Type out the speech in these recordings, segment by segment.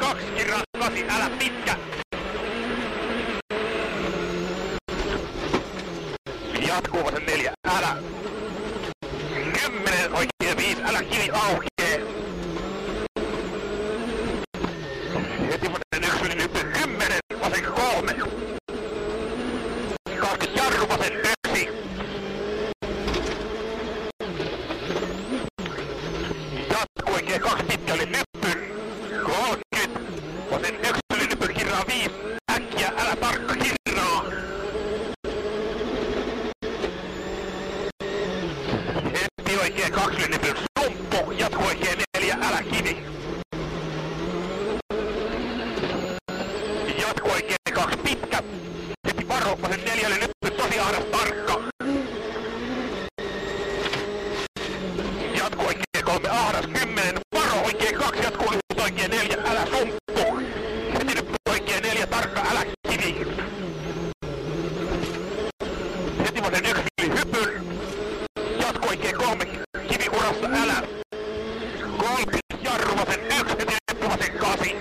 2, kirraa 8, älä pitkä. Jatkuu vasen 4, älä. 10, oikein 5, älä kivi aukee. Heti vasen 1 yli nyppy, 10, vasen 3. 20, jarru vasen 1. Jatkuu oikein 2 pitkä yli nyppyn. 30, vasen 1 yli nyppy, kirraa 5. Äkkiä, älä tarkka kirraa. Heti oikein 2 yli nyppy, sumppu. Jatkuu oikein 4, älä kivi. Jatkuu oikein 2 pitkä. Heti varo, vasen 4 yli nyppy, tosi ahdas tarkka. Jatkuu oikein 3, ahdas 10. Varo oikein 2, jatkuu lyhyt oikein 4, älä sumppu. Heti nyppy oikein 4, tarkka, älä kivi. Heti vasen 1 yli hypyn. Jatkuu oikein 3, kivi urassa, älä. 30, jarru vasen 1, heti nyppy vasen 8.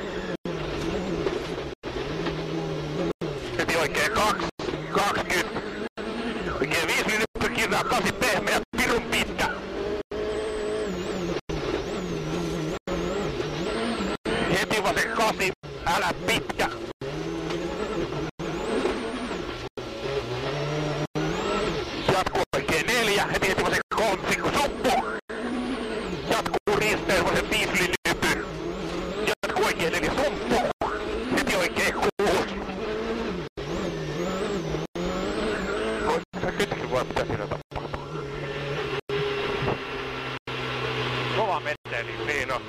Heti oikein 2, 20. Oikein 5 yli nyppy, kirraa 8, pehmeä, pirun pitkä. Heti vasen 8, älä pitkä. Jatkuu oikein 4, heti vasen 3, pikku suppu. Jatkuu risteys vasen 5 yli nypyn. Jatkuu oikein 4, sumppu. Heti oikein 6. Nytkin voi mitä siinä tapahtuu. Kova metteli, niin on.